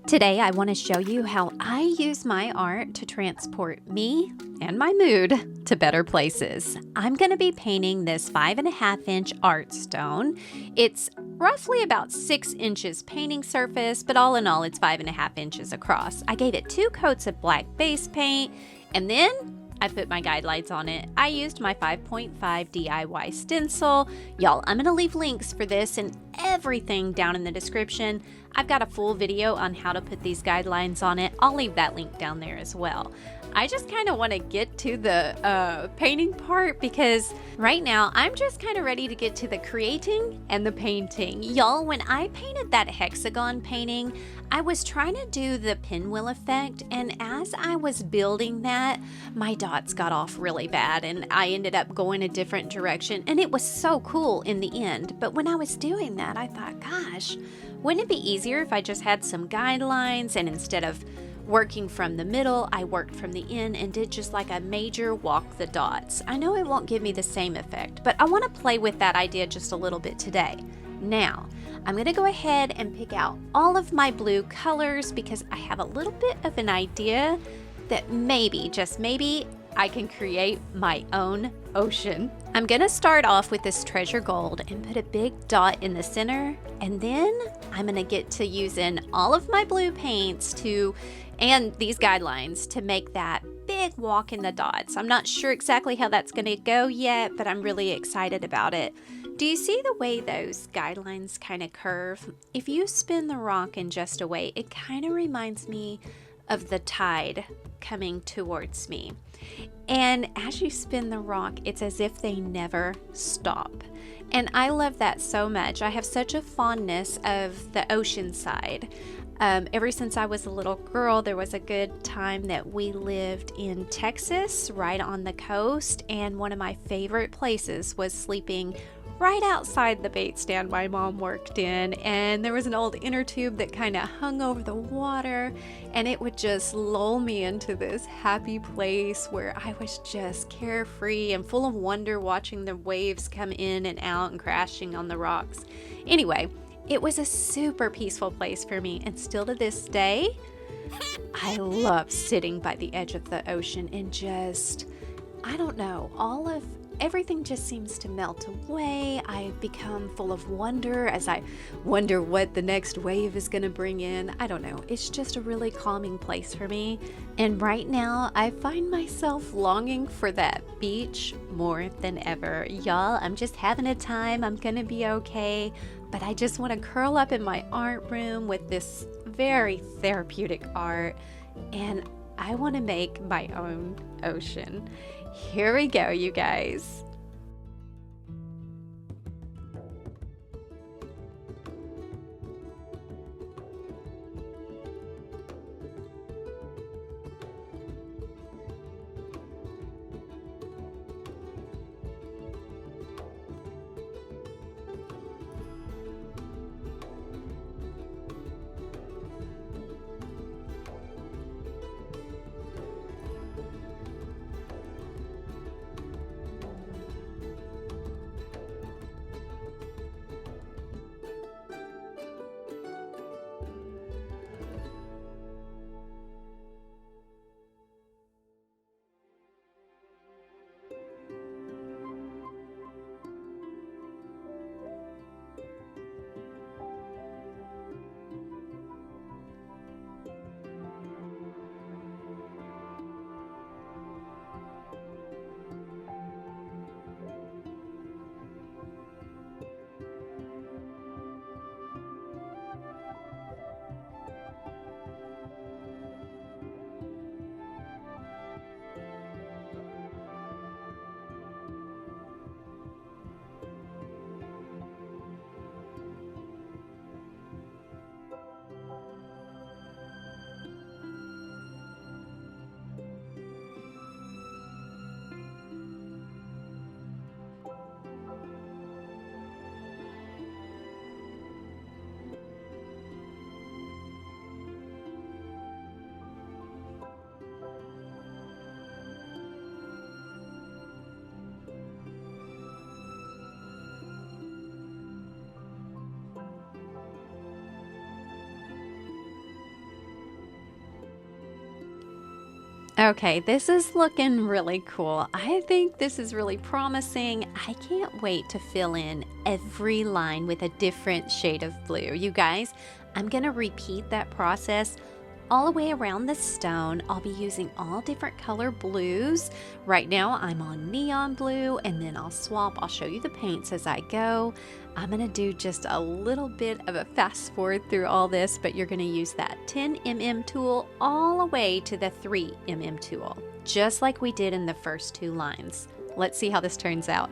Today, I want to show you how I use my art to transport me and my mood to better places. I'm going to be painting this 5.5-inch art stone. It's roughly about 6 inches painting surface, but all in all, it's 5.5 inches across. I gave it 2 coats of black base paint, and then I put my guidelines on it. I used my 5.5 DIY stencil. Y'all, I'm going to leave links for this and everything down in the description. I've got a full video on how to put these guidelines on it. I'll leave that link down there as well. I just kind of want to get to the painting part because right now I'm just kind of ready to get to the creating and the painting. Y'all, when I painted that hexagon painting, I was trying to do the pinwheel effect, and as I was building that, my dots got off really bad and I ended up going a different direction, and it was so cool in the end. But when I was doing that, I thought, gosh, wouldn't it be easier if I just had some guidelines and instead of working from the middle, I worked from the end and did just like a major walk the dots. I know it won't give me the same effect, but I want to play with that idea just a little bit today. Now, I'm going to go ahead and pick out all of my blue colors because I have a little bit of an idea that maybe, just maybe, I can create my own ocean. I'm going to start off with this treasure gold and put a big dot in the center, and then I'm going to get to using all of my blue paints and these guidelines to make that big walk in the dots. I'm not sure exactly how that's going to go yet, but I'm really excited about it. Do you see the way those guidelines kind of curve? If you spin the rock in just a way, it kind of reminds me of the tide coming towards me. And as you spin the rock, it's as if they never stop. And I love that so much. I have such a fondness of the ocean side. Ever since I was a little girl, there was a good time that we lived in Texas, right on the coast, and one of my favorite places was sleeping right outside the bait stand my mom worked in, and there was an old inner tube that kind of hung over the water, and it would just lull me into this happy place where I was just carefree and full of wonder watching the waves come in and out and crashing on the rocks. Anyway, it was a super peaceful place for me, and still to this day, I love sitting by the edge of the ocean and just, I don't know, everything just seems to melt away. I become full of wonder as I wonder what the next wave is going to bring in. I don't know. It's just a really calming place for me. And right now, I find myself longing for that beach more than ever. Y'all, I'm just having a time. I'm going to be okay. But I just want to curl up in my art room with this very therapeutic art. And I want to make my own ocean. Here we go, you guys. Okay, this is looking really cool. I think this is really promising. I can't wait to fill in every line with a different shade of blue. You guys, I'm gonna repeat that process all the way around the stone. I'll be using all different color blues. Right now I'm on neon blue, and then I'll swap. I'll show you the paints as I go. I'm gonna do just a little bit of a fast forward through all this, but you're gonna use that 10mm tool all the way to the 3mm tool, just like we did in the first two lines. Let's see how this turns out.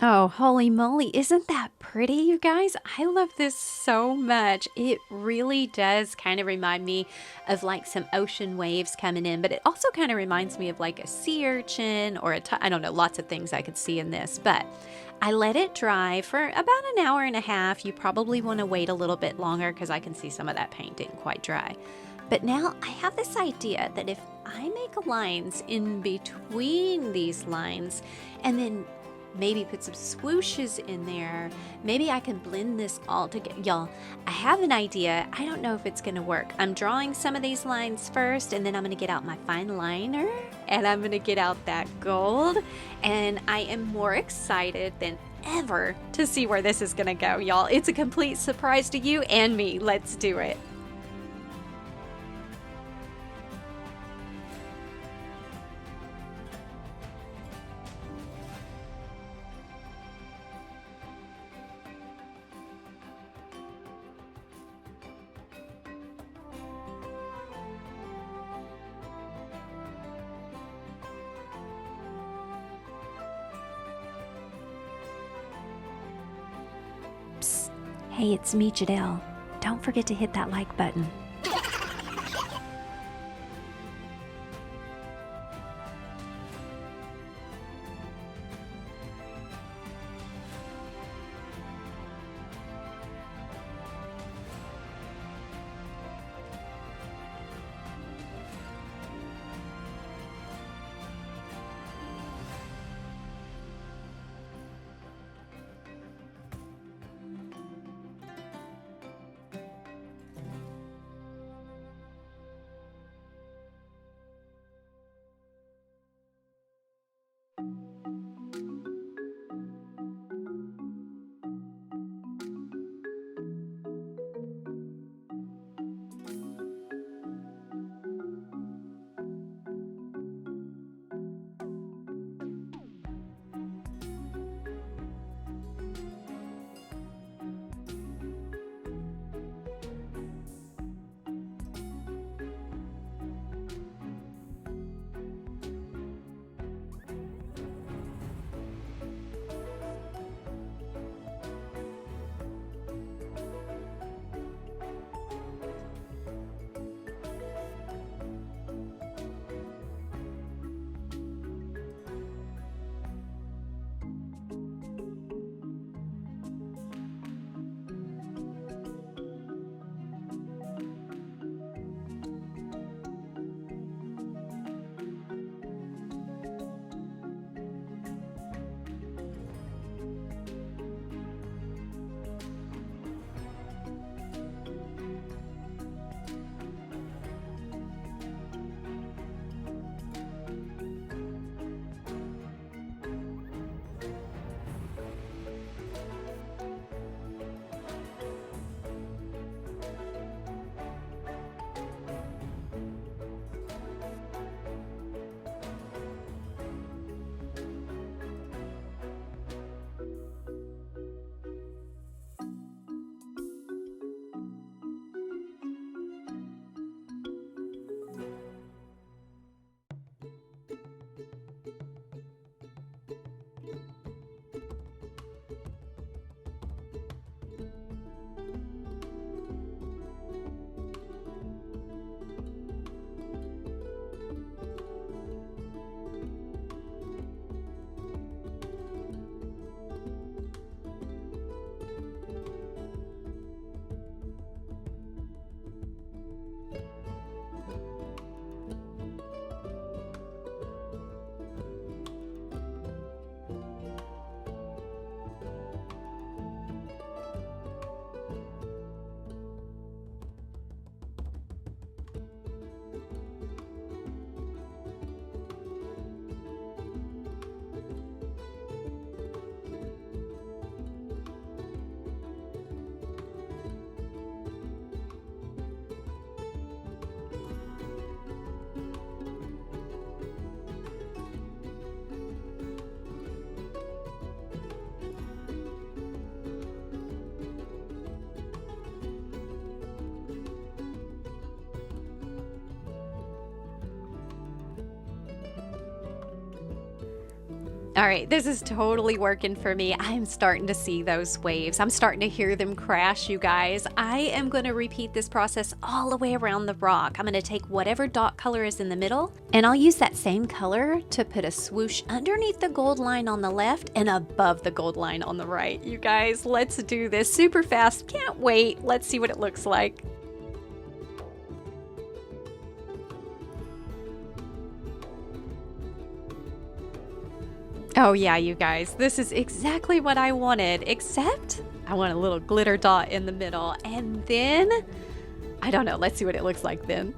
Oh, holy moly. Isn't that pretty, you guys? I love this so much. It really does kind of remind me of like some ocean waves coming in, but it also kind of reminds me of like a sea urchin or I don't know, lots of things I could see in this, but I let it dry for about an hour and a half. You probably want to wait a little bit longer because I can see some of that paint didn't quite dry. But now I have this idea that if I make lines in between these lines and then maybe put some swooshes in there. Maybe I can blend this all together. Y'all, I have an idea. I don't know if it's going to work. I'm drawing some of these lines first, and then I'm going to get out my fine liner, and I'm going to get out that gold, and I am more excited than ever to see where this is going to go, y'all. It's a complete surprise to you and me. Let's do it. Psst. Hey, it's me, JaDeL. Don't forget to hit that like button. All right, this is totally working for me. I'm starting to see those waves. I'm starting to hear them crash, you guys. I am going to repeat this process all the way around the rock. I'm going to take whatever dot color is in the middle, and I'll use that same color to put a swoosh underneath the gold line on the left and above the gold line on the right. You guys, let's do this super fast. Can't wait. Let's see what it looks like. Oh yeah, you guys, this is exactly what I wanted, except I want a little glitter dot in the middle, and then, I don't know, let's see what it looks like then.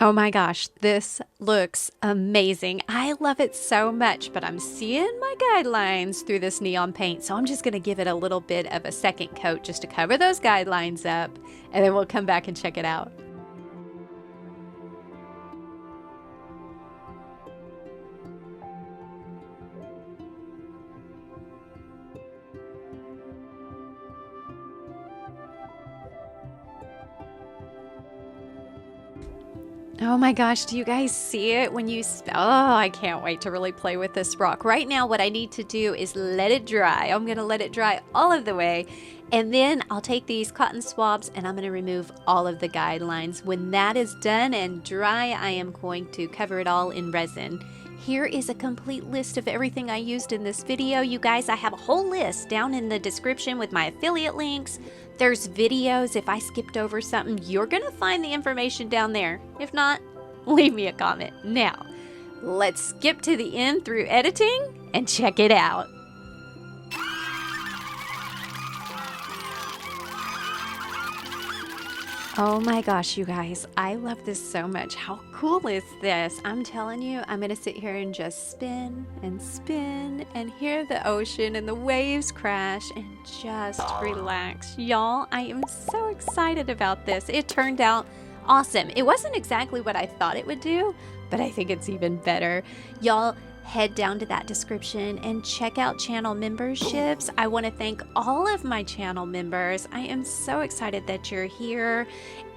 Oh my gosh, this looks amazing. I love it so much, but I'm seeing my guidelines through this neon paint, so I'm just gonna give it a little bit of a second coat just to cover those guidelines up, and then we'll come back and check it out. Oh my gosh, do you guys see it when you oh, I can't wait to really play with this rock. Right now, what I need to do is let it dry. I'm gonna let it dry all of the way, and then I'll take these cotton swabs and I'm gonna remove all of the guidelines. When that is done and dry, I am going to cover it all in resin. Here is a complete list of everything I used in this video. You guys, I have a whole list down in the description with my affiliate links. There's videos. If I skipped over something, you're gonna find the information down there. If not, leave me a comment. Now, let's skip to the end through editing and check it out. Oh my gosh, you guys, I love this so much. How cool is this? I'm telling you, I'm gonna sit here and just spin and hear the ocean and the waves crash and just relax. Y'all, I am so excited about this. It turned out awesome. It wasn't exactly what I thought it would do, but I think it's even better. Y'all, head down to that description and check out channel memberships. I want to thank all of my channel members. I am so excited that you're here.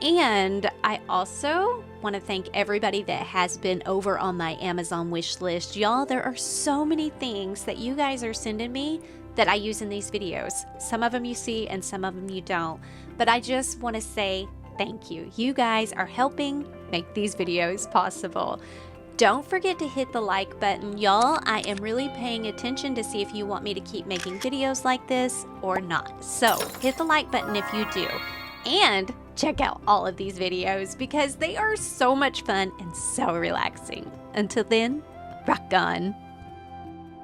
And I also want to thank everybody that has been over on my Amazon wish list. Y'all, there are so many things that you guys are sending me that I use in these videos. Some of them you see and some of them you don't. But I just want to say thank you. You guys are helping make these videos possible. Don't forget to hit the like button, y'all. I am really paying attention to see if you want me to keep making videos like this or not. So hit the like button if you do. And check out all of these videos because they are so much fun and so relaxing. Until then, rock on.